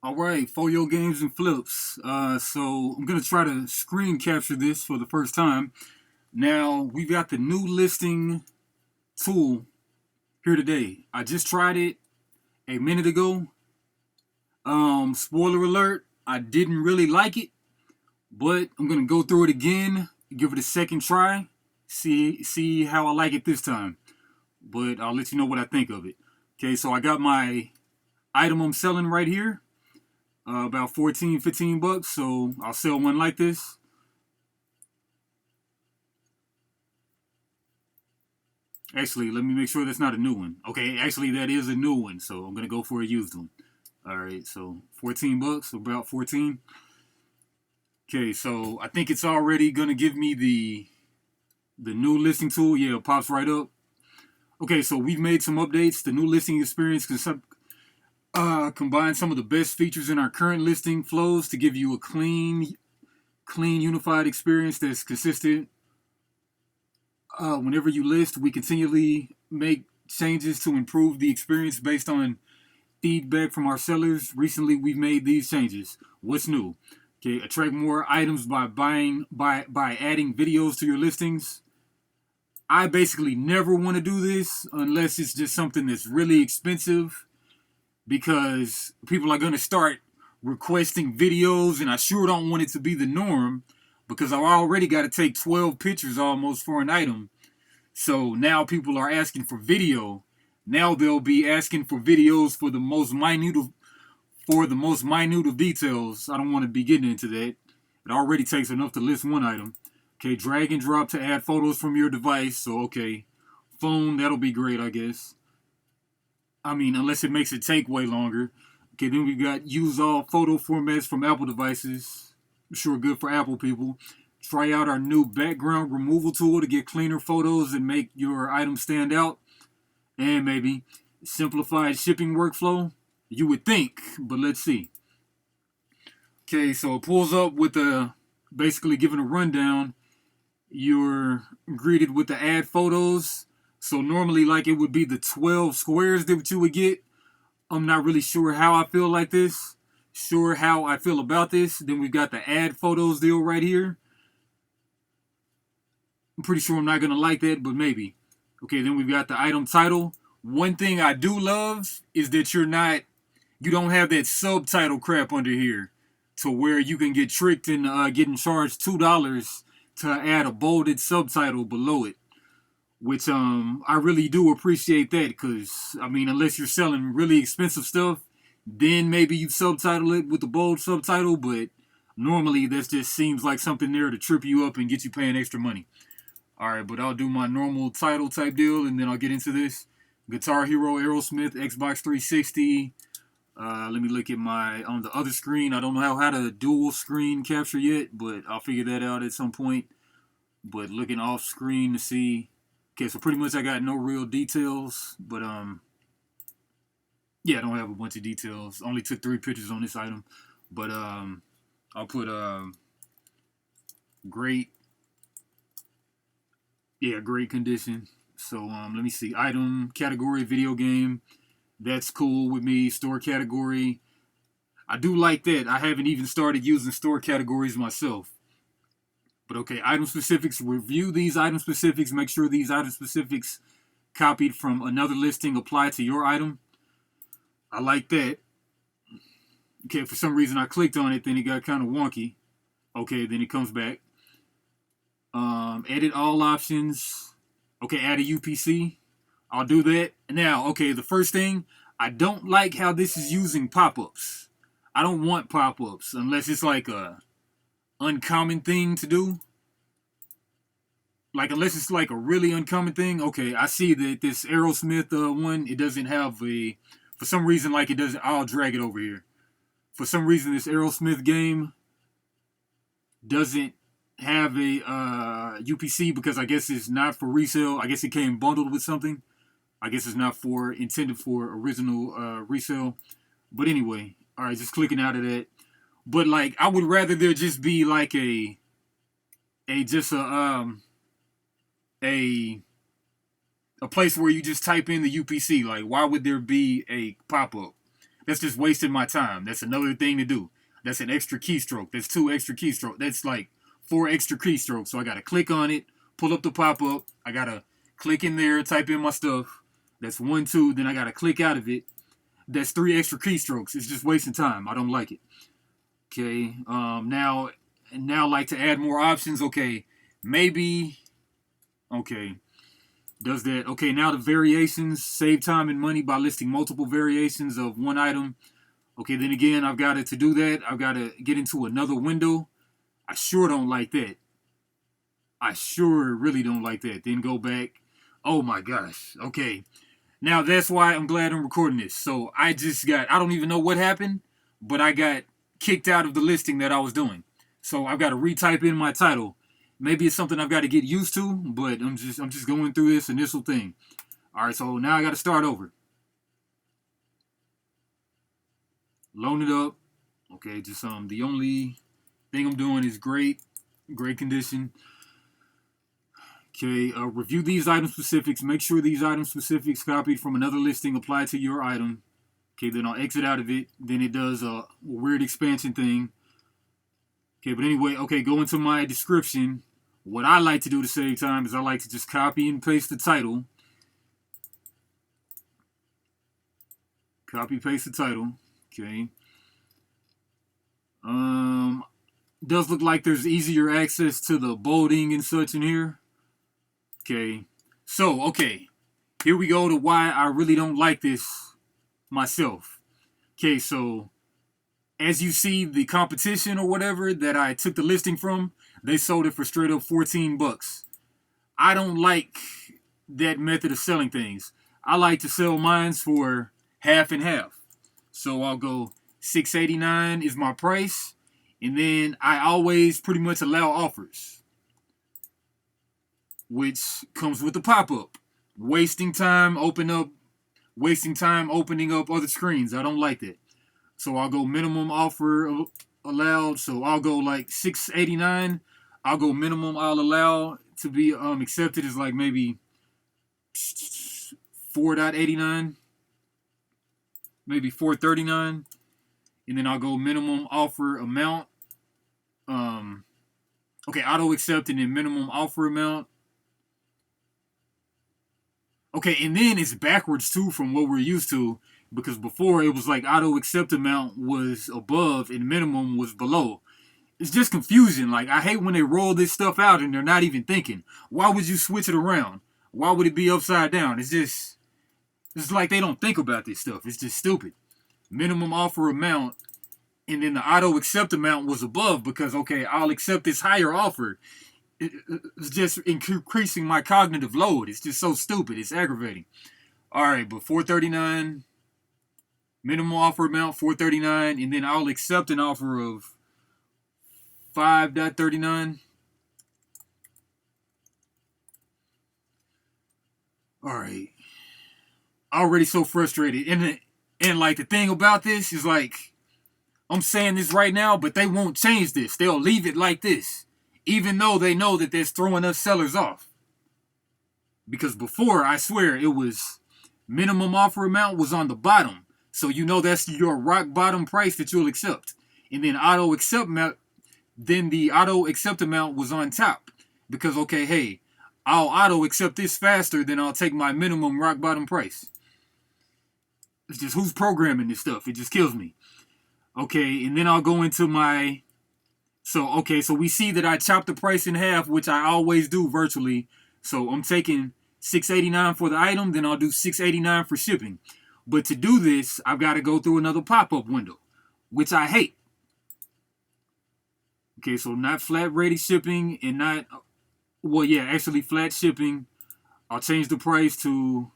All right, Folio Games and Flips. So I'm gonna try to screen capture this for the first time. Now we've got the new listing tool here today. I just tried it a minute ago. Spoiler alert: I didn't really like it, but I'm gonna go through it again, give it a second try, see how I like it this time. But I'll let you know what I think of it. Okay, so I got my item I'm selling right here. About 14, 15 bucks. So I'll sell one like this. Actually, let me make sure that's not a new one. Okay, actually that is a new one. So I'm gonna go for a used one. All right, so 14 bucks, about 14. Okay, so I think it's already gonna give me the new listing tool. Yeah, it pops right up. Okay, so we've made some updates. The new listing experience combines some of the best features in our current listing flows to give you a clean, unified experience that's consistent. Whenever you list, we continually make changes to improve the experience based on feedback from our sellers. Recently, we've made these changes. What's new? Okay, attract more items by adding videos to your listings. I basically never want to do this unless it's just something that's really expensive because people are going to start requesting videos, and I sure don't want it to be the norm because I've already got to take 12 pictures almost for an item. So now people are asking for video. Now they'll be asking for videos for the most minute of details. I don't want to be getting into that. It already takes enough to list one item. Okay, drag and drop to add photos from your device. So okay, phone, that'll be great, I guess. I mean, unless it makes it take way longer. Okay, then we got use all photo formats from Apple devices. Sure, good for Apple people. Try out our new background removal tool to get cleaner photos and make your items stand out. And maybe simplified shipping workflow. You would think, but let's see. Okay, so it pulls up with a basically giving a rundown. You're greeted with the add photos. So normally, like it would be the 12 squares that you would get. I'm not really sure how I feel like this. Sure how I feel about this. Then we've got the add photos deal right here. I'm pretty sure I'm not gonna like that, but maybe. Okay, then we've got the item title. One thing I do love is that you don't have that subtitle crap under here, to where you can get tricked and getting charged $2 to add a bolded subtitle below it. Which I really do appreciate that, because I mean, unless you're selling really expensive stuff, then maybe you subtitle it with a bold subtitle. But normally that just seems like something there to trip you up and get you paying extra money. All right, but I'll do my normal title type deal, and then I'll get into this. Guitar Hero, Aerosmith, Xbox 360. Let me look at my on the other screen. I don't know how to dual screen capture yet, but I'll figure that out at some point. But looking off screen to see. Okay, so pretty much I got no real details, but yeah, I don't have a bunch of details. Only took 3 pictures on this item, but I'll put great, yeah, great condition. So let me see, item category, video game. That's cool with me. Store category. I do like that. I haven't even started using store categories myself. But okay, item specifics. Review these item specifics. Make sure these item specifics copied from another listing apply to your item. I like that. Okay, for some reason I clicked on it, then it got kind of wonky. Okay, then it comes back. Edit all options. Okay, add a UPC. I'll do that. Now, okay, the first thing, I don't like how this is using pop-ups. I don't want pop-ups unless it's like a uncommon thing to do. Like, unless it's like a really uncommon thing. Okay, I see that this Aerosmith one, it doesn't have a, for some reason, like it doesn't, I'll drag it over here. For some reason, this Aerosmith game doesn't have a UPC because I guess it's not for resale. I guess it came bundled with something. I guess it's not for intended for original resale. But anyway, all right, just clicking out of that. But like, I would rather there just be like a just a a place where you just type in the UPC. Like, why would there be a pop up? That's just wasting my time. That's another thing to do. That's an extra keystroke. That's 2 extra keystrokes. That's like 4 extra keystrokes. So I gotta click on it, pull up the pop-up. I gotta click in there, type in my stuff. That's 1, 2. Then I gotta click out of it. That's 3 extra keystrokes. It's just wasting time. I don't like it. Okay. Now like to add more options. Okay. Maybe. Okay. Does that. Okay. Now the variations save time and money by listing multiple variations of one item. Okay. Then again, I've got to do that. I've got to get into another window. I sure don't like that. I sure really don't like that. Then go back. Oh my gosh. Okay. Now that's why I'm glad I'm recording this. So I don't even know what happened, but I got kicked out of the listing that I was doing. So I've got to retype in my title. Maybe it's something I've got to get used to, but I'm just going through this initial thing. All right, so now I got to start over. Loan it up. Okay, just the only thing I'm doing is great condition. Okay, review these item specifics. Make sure these item specifics copied from another listing apply to your item. Okay, then I'll exit out of it. Then it does a weird expansion thing. Okay, but anyway, okay, go into my description. What I like to do to save time is I like to just copy and paste the title. Copy, paste the title. Okay. Does look like there's easier access to the bolding and such in here. Okay. So, okay. Here we go to why I really don't like this myself. Okay, so as you see, the competition or whatever that I took the listing from, they sold it for straight up $14. I don't like that method of selling things. I like to sell mines for half and half. So I'll go $6.89 is my price, and then I always pretty much allow offers, which comes with the pop-up. Wasting time opening up other screens. I don't like that. So I'll go minimum offer allowed. So I'll go like $6.89. I'll go minimum I'll allow to be accepted is like maybe $4.89, maybe $4.39, and then I'll go minimum offer amount. Okay, auto accept and then minimum offer amount. Okay, and then it's backwards too from what we're used to, because before it was like auto accept amount was above and minimum was below. It's just confusion. Like, I hate when they roll this stuff out and they're not even thinking. Why would you switch it around? Why would it be upside down? It's like they don't think about this stuff. It's just stupid. Minimum offer amount, and then the auto accept amount was above because, okay, I'll accept this higher offer. It's just increasing my cognitive load. It's just so stupid. It's aggravating. All right, but $4.39, minimum offer amount $4.39, and then I'll accept an offer of $5.39. All right. Already so frustrated. And like the thing about this is like, I'm saying this right now, but they won't change this. They'll leave it like this, even though they know that that's throwing us sellers off. Because before, I swear, it was minimum offer amount was on the bottom. So you know that's your rock bottom price that you'll accept. And then the auto accept amount was on top. Because, okay, hey, I'll auto accept this faster than I'll take my minimum rock bottom price. It's just who's programming this stuff? It just kills me. Okay, and then I'll go into my... So we see that I chopped the price in half, which I always do virtually. So I'm taking $6.89 for the item, then I'll do $6.89 for shipping. But to do this, I've got to go through another pop-up window, which I hate. Okay, so not flat rated shipping and not... Well, yeah, actually flat shipping. I'll change the price to...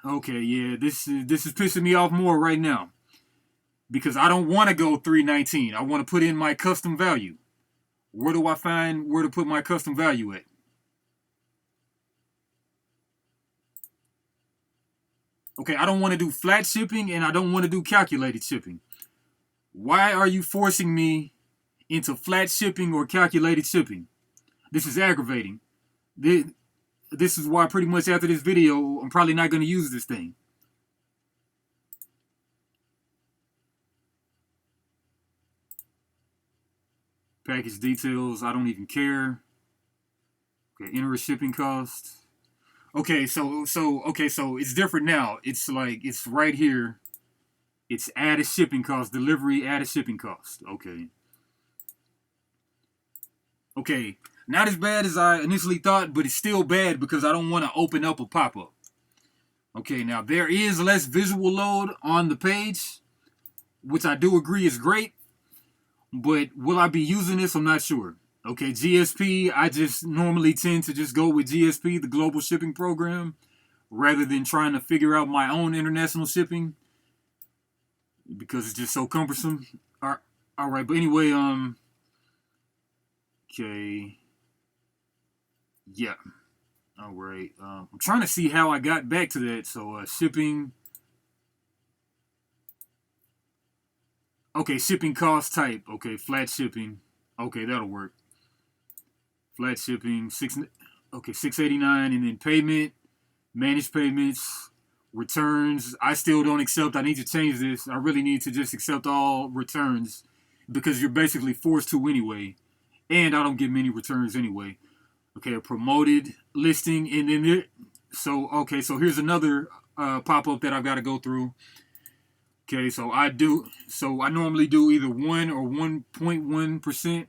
Okay, yeah, this is pissing me off more right now. Because I don't want to go $3.19. I want to put in my custom value. Where do I find where to put my custom value at? Okay, I don't want to do flat shipping and I don't want to do calculated shipping. Why are you forcing me into flat shipping or calculated shipping? This is aggravating. this is why pretty much after this video, I'm probably not going to use this thing. Package details, I don't even care. Okay, enter a shipping cost. Okay, so it's different now. It's like, it's right here. It's add a shipping cost, delivery, add a shipping cost. Okay. Okay, not as bad as I initially thought, but it's still bad because I don't want to open up a pop-up. Okay, now there is less visual load on the page, which I do agree is great, but will I be using this? I'm not sure. Okay, GSP, I just normally tend to just go with GSP, the Global Shipping Program, rather than trying to figure out my own international shipping because it's just so cumbersome. All right, but anyway, okay, yeah, all right. I'm trying to see how I got back to that. So shipping. Okay, shipping cost type. Okay, flat shipping. Okay, that'll work. Flat shipping, $6.89, and then payment, managed payments, returns. I still don't accept. I need to change this. I really need to just accept all returns because you're basically forced to anyway, and I don't get many returns anyway. Okay, a promoted listing, and then so here's another pop-up that I've got to go through. Okay, so I normally do either 1 or 1.1%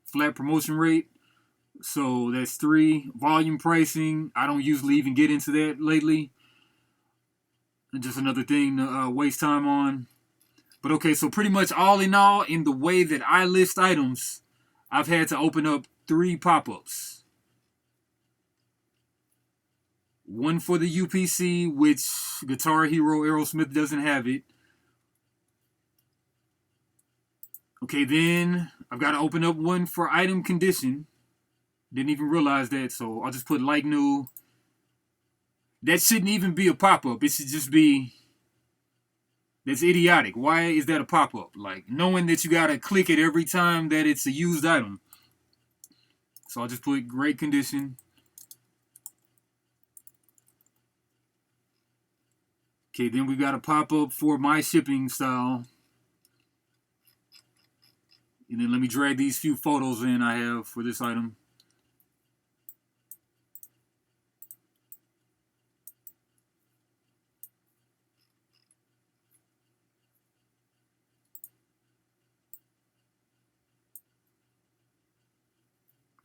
flat promotion rate. So that's 3. Volume pricing, I don't usually even get into that lately. Just another thing to waste time on. But okay, so pretty much all in all, in the way that I list items, I've had to open up 3 pop-ups. One for the UPC, which Guitar Hero Aerosmith doesn't have it. Okay, then I've got to open up one for item condition. Didn't even realize that, so I'll just put like new. That shouldn't even be a pop-up. It should just be, that's idiotic. Why is that a pop-up? Like, knowing that you got to click it every time that it's a used item. So I'll just put great condition. Okay, then we got a pop-up for my shipping style. And then let me drag these few photos in I have for this item.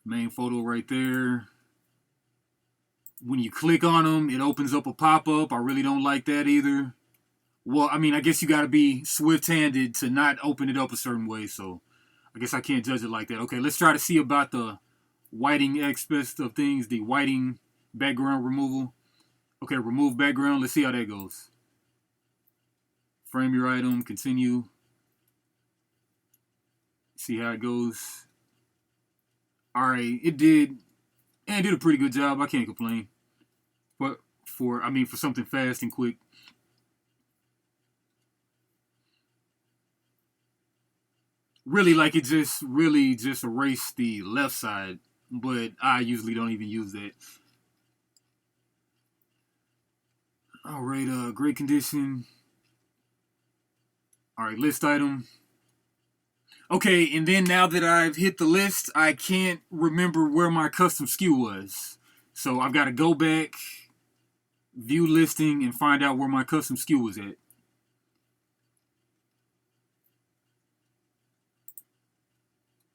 Main photo right there. When you click on them, it opens up a pop-up. I really don't like that either. Well, I mean, I guess you got to be swift-handed to not open it up a certain way, so I guess I can't judge it like that. Okay, let's try to see about the whiting aspect of things, the whiting background removal. Okay, remove background. Let's see how that goes. Frame your item, continue. See how it goes. All right, it did a pretty good job. I can't complain. But for something fast and quick. Really, like, it just really just erased the left side, but I usually don't even use that. All right, great condition. All right, list item. Okay, and then now that I've hit the list, I can't remember where my custom SKU was. So I've got to go back, view listing, and find out where my custom SKU was at.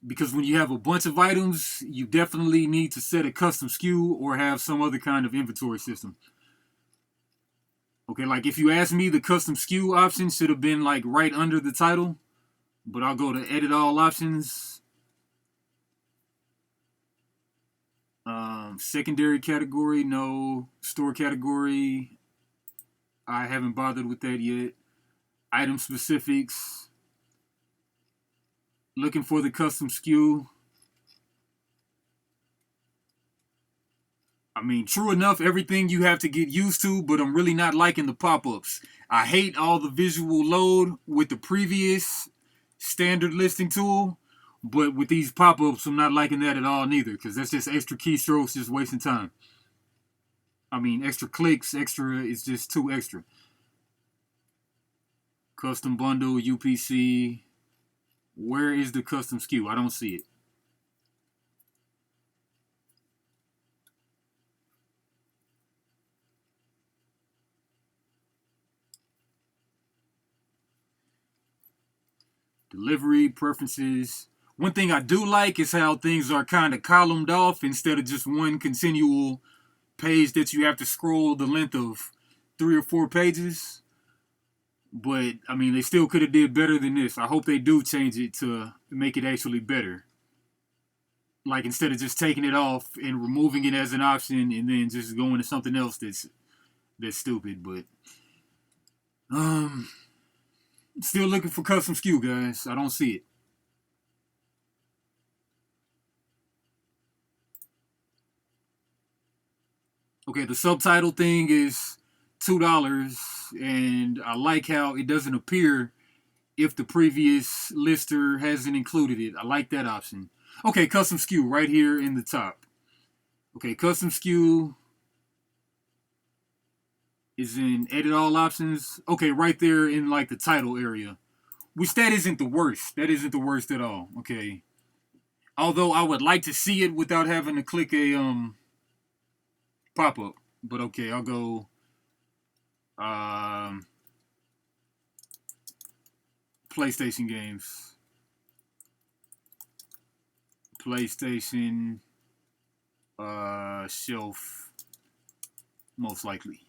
Because when you have a bunch of items, you definitely need to set a custom SKU or have some other kind of inventory system. Okay, like if you ask me, the custom SKU option should have been like right under the title. But I'll go to edit all options. Secondary category, no. Store category, I haven't bothered with that yet. Item specifics. Looking for the custom SKU. I mean, true enough, everything you have to get used to, but I'm really not liking the pop-ups. I hate all the visual load with the previous standard listing tool, But with these pop-ups, I'm not liking that at all neither, because that's just extra keystrokes, just wasting time. I mean, extra clicks, extra, it's just too extra. Custom bundle, UPC. Where is the custom SKU? I don't see it. Delivery, preferences. One thing I do like is how things are kind of columned off instead of just one continual page that you have to scroll the length of 3 or 4 pages. But, I mean, they still could have did better than this. I hope they do change it to make it actually better. Like, instead of just taking it off and removing it as an option and then just going to something else that's stupid. But, still looking for custom SKU, guys. I don't see it. Okay, the subtitle thing is $2, and I like how it doesn't appear if the previous lister hasn't included it. I like that option. Okay, custom SKU right here in the top. Okay, custom SKU is in edit all options. Okay, right there in like the title area. Which that isn't the worst. That isn't the worst at all. Okay. Although I would like to see it without having to click a pop-up. But okay, I'll go PlayStation games. PlayStation shelf, most likely.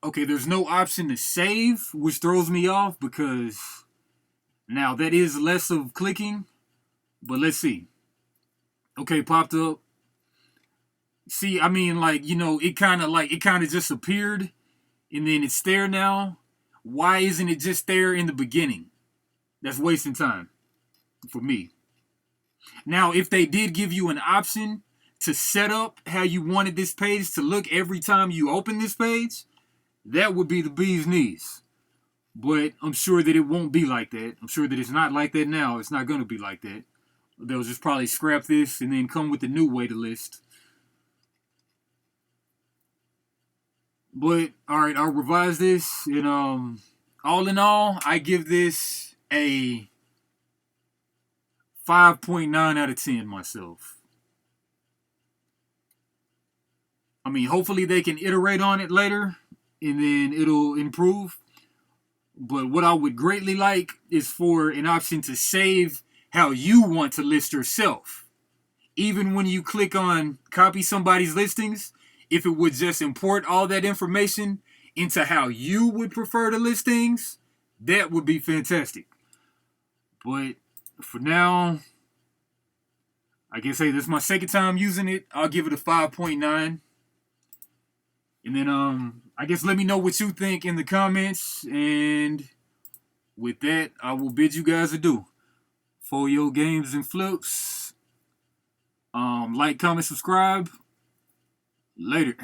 Okay, there's no option to save, which throws me off because now that is less of clicking, but let's see. Okay, popped up. See, I mean, like, you know, it kind of just appeared and then it's there now. Why isn't it just there in the beginning? That's wasting time for me. Now, if they did give you an option to set up how you wanted this page to look every time you open this page, that would be the bee's knees. But I'm sure that it won't be like that. I'm sure that it's not like that now. It's not going to be like that. They'll just probably scrap this and then come with a new way to list. But, alright, I'll revise this. And, all in all, I give this a 5.9 out of 10 myself. I mean, hopefully they can iterate on it later and then it'll improve. But what I would greatly like is for an option to save how you want to list yourself. Even when you click on copy somebody's listings, if it would just import all that information into how you would prefer to list things, that would be fantastic. But for now, I guess, hey, this is my second time using it. I'll give it a 5.9. And then, I guess let me know what you think in the comments. And with that, I will bid you guys adieu. For your games and flips. Like, comment, subscribe. Later.